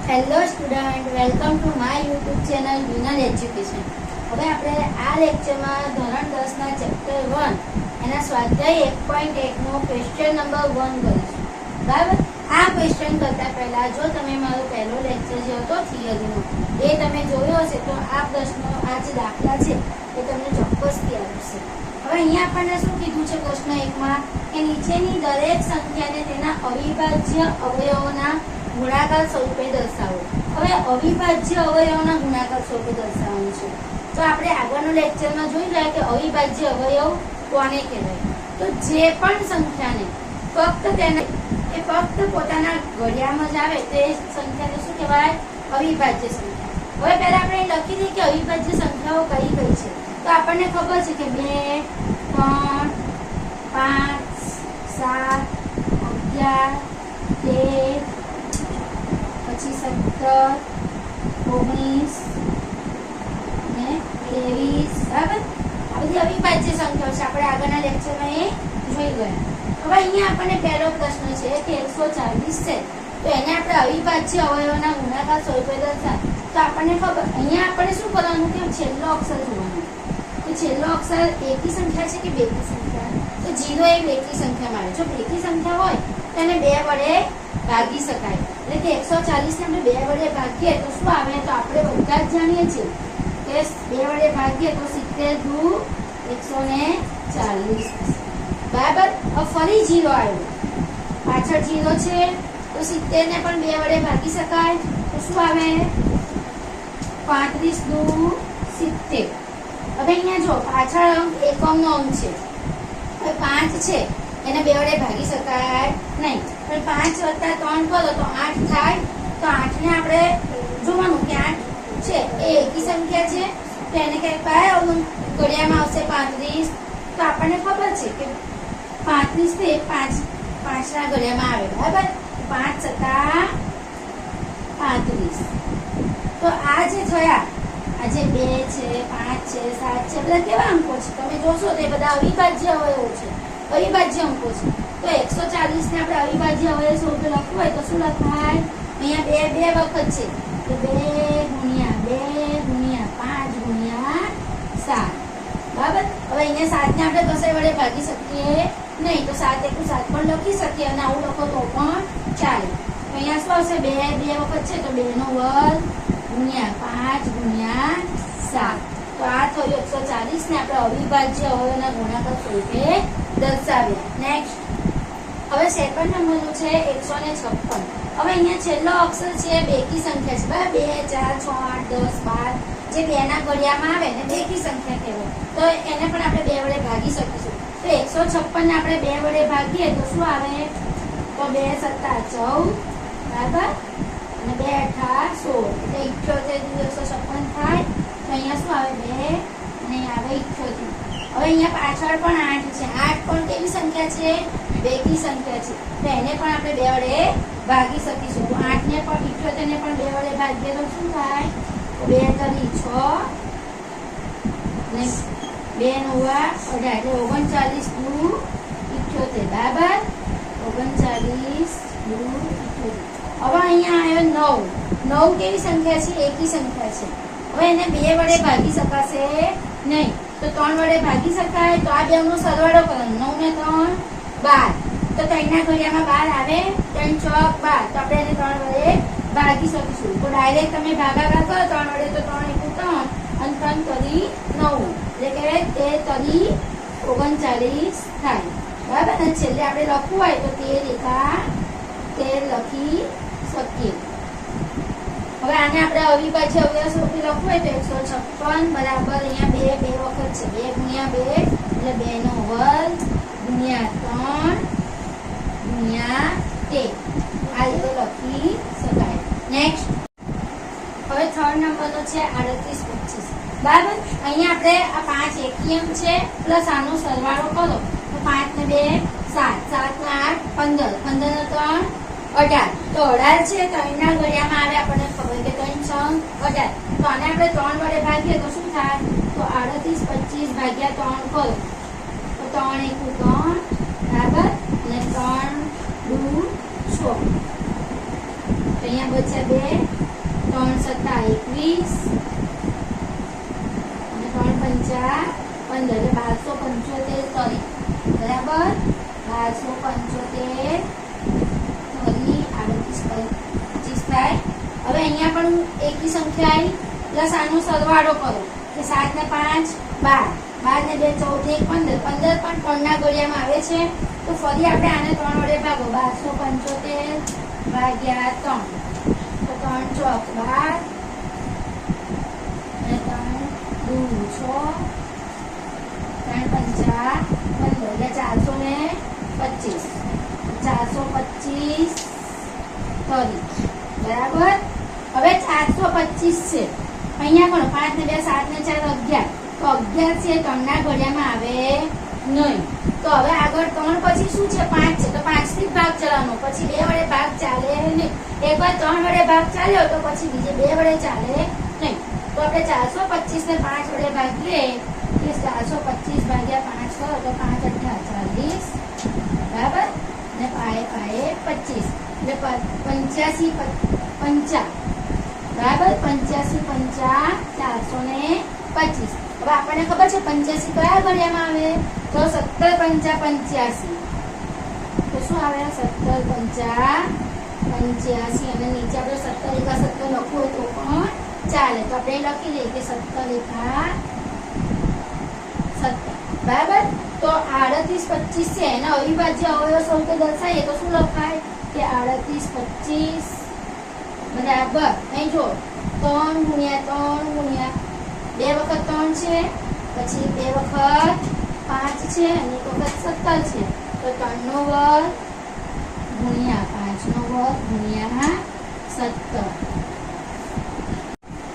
Hello student, welcome to my YouTube channel winner education. હવે આપણે આ લેક્ચરમાં ધોરણ 10 ના ચેપ્ટર 1 એના સ્વાધ્યાય 1.1 નો ક્વેશ્ચન નંબર 1 કરીશું. બરાબર. આ ક્વેશ્ચન કરતા પહેલા જો તમે મારો પહેલો લેક્ચર જે હતો થિયરીનો એ તમે જોયો હશે તો આ પ્રશ્નો આ જે દાખલા છે એ તમને ચોક્કસથી આવશે. હવે અહીંયા આપણને શું કીધું છે પ્રશ્ન 1 માં કે નીચેની દરેક સંખ્યાને તેના અવિભાજ્ય અવયવોના ગુણાકાર સ્વરૂપે દર્શાવો. હવે અવિભાજ્ય અવયવોના ગુણાકાર સ્વરૂપે દર્શાવવાનું છે. તો આપણે આગળનો લેક્ચરમાં જોઈ રહ્યા કે અવિભાજ્ય અવયવ કોને કહેવાય. તો જે પણ સંખ્યાને ફક્ત પોતાના ઘડિયામાં જ આવે તે સંખ્યાને શું કહેવાય? અવિભાજ્ય સંખ્યા. હવે પહેલા આપણે લખી દઈએ કે અવિભાજ્ય સંખ્યાઓ કઈ કઈ છે. તો આપણને ખબર છે કે 2, 3, 5, 7, 11, 13, પછી 17, 19 ને 23. બરાબર. આ બધી અવિભાજ્ય સંખ્યાઓ છે. આપણે આગળના લેક્ચરમાં એ જોઈ ગયા. હવે અહીંયા આપણને પહેલો પ્રશ્ન છે કે 140 છે તો એને આપણે અવિભાજ્ય અવયવોના ગુણાકાર સ્વરૂપે દર્શાવ. તો આપણને ખબર અહીંયા આપણે શું કરવાનું કે છેલ્લો અક્ષર જોવાનો. તો છેલ્લો અક્ષર એકી સંખ્યા છે કે બેકી સંખ્યા? તો 0 એ બેકી સંખ્યામાં આવે. જો બેકી સંખ્યા હોય તો એને 2 વડે ભાગી શકાય. એટલે કે 140 ને આપણે 2 વડે ભાગીએ તો શું આવે? તો આપણે બધા જ જાણીએ છીએ કે 2 વડે ભાગીએ તો 70 દુ 140. બરાબર. હવે ફરી 0 આવ્યો, પાછળ 0 છે તો 70 ને પણ 2 વડે ભાગી શકાય. તો શું આવે? 35 દુ 70. હવે અહીંયા જો પાછળ અંક એકમનો અંક છે. હવે 5 છે એને 2 વડે ભાગી શકાય નહીં. પણ 5 વત્તા 3 કરો તો 8 થાય. તો 8 ને આપણે જોવાનું કે 8 છે એ એકી સંખ્યા છે તો એને કયા ઘડિયામાં આવશે? 35. તો આપણને ખબર છે કે 35 ને 5 ના ઘડિયામાં આવે. બરાબર. 5 છતા 35. તો આ જે થયા, આ જે 2 છે, 5 છે, 7 છે, બધા કેવા અંકો છે? તમે જોશો તો એ બધા અવિભાજ્ય અવયવો છે, અવિભાજ્ય અંકો છે. તો 140 ને આપણે અવિભાજ્ય અવયવ સ્વરૂપે લખવું હોય તો શું લખાય? અહીંયા 2 વખત છે તો 2 ગુણ્યા 2 ગુણ્યા 5 ગુણ્યા 7. બરાબર. હવે અહીંયા 7 ને આપણે કશે વડે ભાગી શકીએ નહીં તો 7 × 7 પણ લખી શકીએ અને આવું લખો તો પણ ચાલે. તો અહીંયા શું આવશે? 2 વખત છે તો 2 નો વર્ગ ગુણ્યા 5 ગુણ્યા 7. તો આ થયું 140 ને આપણે અવિભાજ્ય અવયવોના ગુણાકાર સ્વરૂપે દર્શાવ્યા. નેક્સ્ટ. હવે સેકન્ડ નંબરનું છે 156. હવે અહીંયા છેલ્લો અક્ષર છે બેકી સંખ્યા છે. બરાબર. 2, 4, 6, 8, 10, 12 જે 2 ના ઘડિયામાં આવે ને બેકી સંખ્યા કહેવાય. તો એને પણ આપણે 2 વડે ભાગી શકીશું. તો 156 ને આપણે 2 વડે ભાગીએ તો શું આવે? તો 2 સત્તા 14. બરાબર. અને 2 અઠા 16 એટલે 78 × 156 થાય. તો અહીંયા શું આવે? 2 અને આવે 78. હવે અહીંયા પાછળ પણ 8 છે. 8 પણ કેવી સંખ્યા છે? બેકી સંખ્યા છે. તો એને પણ આપણે 2 વડે ભાગી શકીશું. તો 8 ને પણ 78 ને પણ 2 વડે ભાગીએ તો શું થાય? 2 તરી 6 અને 2 નવા 18 એટલે 39 દુ 78. બરાબર. 39 દુ 78. હવે અહીંયા આવ્યો 9. 9 કેવી સંખ્યા છે? એકી સંખ્યા છે. હવે એને 2 વડે ભાગી શકાશે નહીં. તો 3 વડે ભાગી શકાય. તો આ બેનો સરવાળો કરવાનો. 9 ને 3 12. તો 3 ના ઘડિયામાં 12 આવે. 3 ચોક 12. તો આપણે એને 3 વડે ભાગી શકીશું. તો ડાયરેક્ટ તમે ભાગાકાર કરો 3 વડે તો 3 × 3 અને 3 તરી 9 એટલે કે 13 તરી 39 થાય. બરાબર. અને છેલ્લે આપણે લખવું હોય તો 13 લખી શકીએ. હવે આને આપણે અવિભાજ્ય અવયવ સ્વરૂપે લખવું હોય તો 156 બરાબર અહીંયા 2 વખત છે. 2 ગુણ્યા 2 એટલે 2 નો વર્ગ ગુણ્યા 3 ગુણ્યા 13. આ રીતે લખી શકાય. નેક્સ્ટ. હવે થર્ડ નંબરનો છે 38 25. બરાબર. અહીંયા આપણે આ 5 એકી અંક છે પ્લસ આનો સરવાળો કરો તો 5 ને 2 7, 7 ને 8 15, 15 ને 3 18. તો 18 છે તો અહીંના ઘડિયામાં આવે. આપણને ખબર કે 3 6 18. તો આને આપણે 3 વડે ભાગીએ તો શું થાય? તો 38 25 ભાગ્યા 3 કરો તો 3 × 3 બરાબર. અને 3 દુ 6 તો અહીંયા બચ્યા 2, 3 સત્તા 21 અને 3 પંચા 15 એટલે 1275 સોરી બરાબર 1275 ફરી 38 થાય. હવે અહીંયા પણ એકી સંખ્યા આવી પ્લસ આનો સરવાળો કરો કે 7 ને 5 12, 12 ને 2 14, 15, 15 પણ 3 ના ઘડિયામાં આવે છે તો ફરી આપણે આને 3 વડે ભાગો 1275 ભાગ્યા 3 તો 3 ચોક 12 અને 3 દુ 6 3 પંચા 15 એટલે 425 ફરી બરાબર. હવે 425 છે અહીંયા પણ 5 ને 2 7 ને 4 11 તો 11 છે 3 ના ઘડિયામાં આવે નહીં તો હવે આગળ 3 પછી શું છે 5 છે તો 5 થી ભાગ ચલાવવાનો પછી 2 વડે ભાગ ચાલે નહીં. એકવાર 3 વડે ભાગ ચાલ્યો તો પછી બીજે 2 વડે ચાલે નહીં તો આપણે 425 ને 5 વડે ભાગીએ કે 425 ભાગ્યા 5 કરો તો 5 8 40 બરાબર ને પાએ 25 એટલે 85 50 બરાબર 85 50 425. હવે આપણને ખબર છે 85 કયા ઘડિયામાં આવે તો 17 પંચા 85 તો શું આવે 17 પંચા 85 અને નીચે આપણે 17 એકા 17 લખવું હોય તો પણ ચાલે તો આપણે લખી દઈએ કે 17 એકા 17 બરાબર. તો 38 25 છે એના અવિભાજ્ય અવયવ સ્વરૂપે દર્શાવીએ તો શું લખાય કે 38 25 બરાબર અહીં જો 3 ગુણ્યા 2 વખત 3 છે પછી 2 વખત 5 છે અને 1 વખત 17 છે તો 3 નો વર્ગ ગુણ્યા 5 નો વર્ગ ગુણ્યા 17.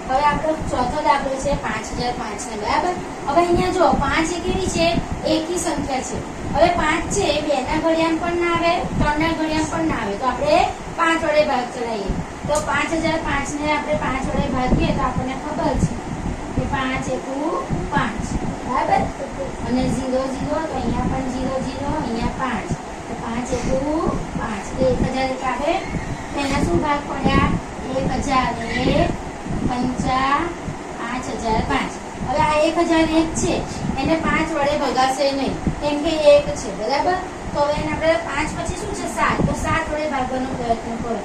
હવે આપણો ચોથો દાખલો છે 5005 ને બરાબર. હવે અહીંયા જો 5 એ કેવી છે એકી સંખ્યા છે. હવે 5 છે 2 ના ઘડિયામાં પણ ના આવે 3 ના ઘડિયામાં પણ ના આવે તો આપણે 5 વડે ભાગ ચલાવીએ તો 5005 ને આપણે 5 વડે ભાગીએ તો આપણને ખબર છે કે 5 એકુ 5 બરાબર અને 0 0 તો અહીંયા પણ 0 0 અહીંયા 5 તો 5 એકુ 5 એટલે 1001 આવે તેના શું ભાગ પડ્યા 1001 50 5005. હવે આ 1001 છે એને 5 વડે ભગાશે નહીં કેમ કે 1 છે બરાબર તો હવે એને આપણે 5 પછી શું છે 7 તો 7 વડે ભાગવાનો પ્રયત્ન કરો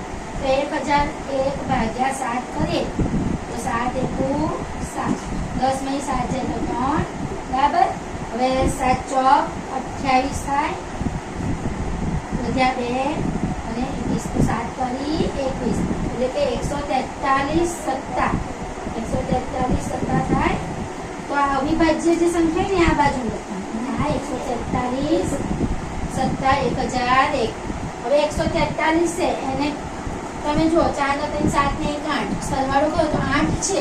તો 1001 ભાગ્યા 7 કરીએ તો 7 એકુ 7 10 માં 7 જાય તો 3 બરાબર. હવે 7 ચોક 28 થાય વધ્યા 2 અને 21 તો 7 કરી 21 એટલે કે 143 સત્તા 143 સત્તા થાય તો આ અવિભાજ્ય જે સંખ્યા ને આ બાજુ લખવાનું અને આ 143 સત્તા 1001. હવે 143 છે એને તમે જુઓ 4 3 7 ને 1 8 સરવાળો કરો તો 8 છે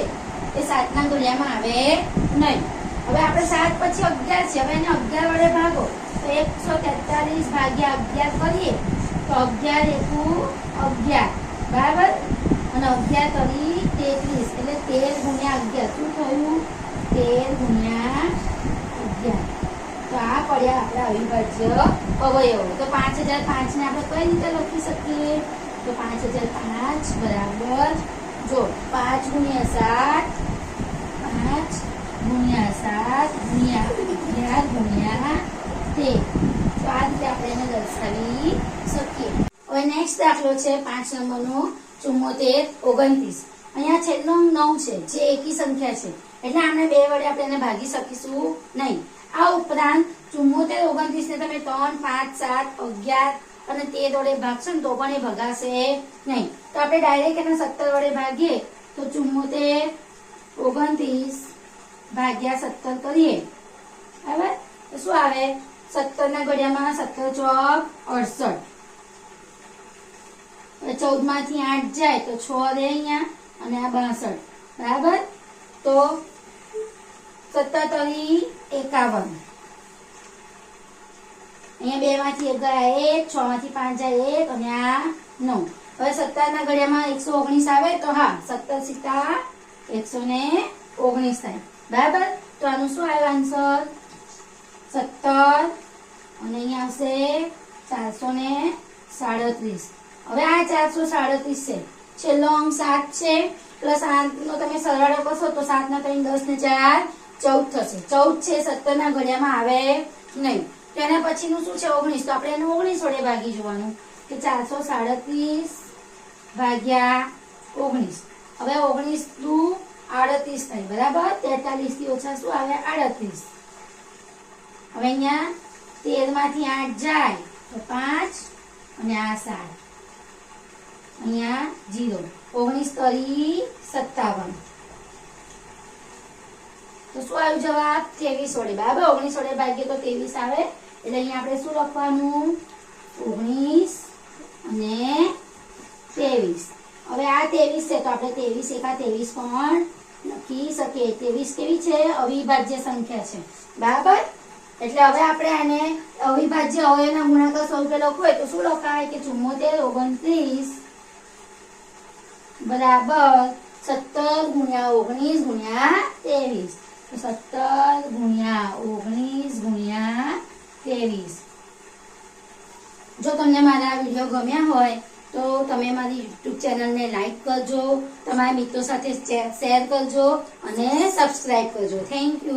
એ 7 ના ઘડિયામાં આવે નહીં. હવે આપણે 7 પછી 11 છે હવે એને 11 વડે ભાગો તો 143 ભાગ્યા 11 કરીએ તો 11 એકુ 11 બરાબર અને 11 કરી 33 એટલે 13 ગુણ્યા 11 શું થયું 13 ગુણ્યા 11 તો આ પડ્યા આપણા અવિભાજ્ય અવયવો. તો 5005 ને આપણે કઈ રીતે લખી શકીએ તો 5005 બરાબર જો 5 ગુણ્યા 7 5 ગુણ્યા 7 ગુણ્યા 11 ગુણ્યા 13 તો આ રીતે આપણે એને દર્શાવી શકીએ. હવે નેક્સ્ટ દાખલો છે 5 નંબરનો 74 29. અહીંયા છેલ્લો 9 છે જે એકી સંખ્યા છે એટલે આને 2 વડે આપણે એને ભાગી શકીશું નહીં. આ ઉપરાંત 74 29 ને તમે 3 5 7 11 અને 13 વડે ભાગશો ને તો પણ એ ભગાશે નહીં તો આપણે ડાયરેક્ટ એને 17 વડે ભાગીએ તો 74 29 ભાગ્યા 17 કરીએ બરાબર તો શું આવે 17 ના ઘડિયામાં 17 ચોક 68 14 માંથી 8 જાય તો 6 રહે અહીંયા અને આ 62 બરાબર તો 17 તરી 51 અહીંયા 2 માંથી 1 ગયા 1 6 માંથી 5 જાય 1 અને આ 9. હવે 17 ના ઘડિયામાં 119 આવે તો હા 17 સિત્તા 119 થાય બરાબર તો આનું શું આવ્યો આન્સર 17 અને અહીંયા આવશે 437. હવે આ 437 છે છેલ્લો અંક 7 છે પ્લસ 8 નો તમે સરવાળો કરશો તો 7 ના 3 10 ને 4 14 થશે. 14 છે 17 ના ઘડિયામાં આવે નહીં. તો એના પછીનું શું છે 19. તો આપણે એનું 19 વડે ભાગી જોવાનું કે 437 ભાગ્યા 19. હવે 19 દુ 38 થાય બરાબર. 43 થી ઓછા શું આવે 38. હવે અહીંયા 13 માંથી 8 જાય તો 5 અને આ 7 અહીંયા 0. 19 તરી 57. તો શું આવ્યું જવાબ 23 વડે બરાબર. 19 વડે ભાગીએ તો 23 આવે એટલે અહીંયા આપણે શું લખવાનું 19 અને 23. હવે આ 23 છે તો આપણે 23 એકા 23 પણ લખી શકીએ. 23 કેવી છે અવિભાજ્ય સંખ્યા છે બરાબર. એટલે હવે આપણે આને અવિભાજ્ય અવયવના ગુણાકાર સ્વરૂપે લખવું હોય તો શું લખાય કે 74 29 બરાબર 17 ગુણ્યા 19 ગુણ્યા 23. તો 17 ગુણ્યા 19 ગુણ્યા 23. જો તમને મારા વિડીયો ગમ્યા હોય તો તમે મારી YouTube ચેનલને લાઈક કરજો, તમારા મિત્રો સાથે શેર કરજો અને સબસ્ક્રાઇબ કરજો. Thank you.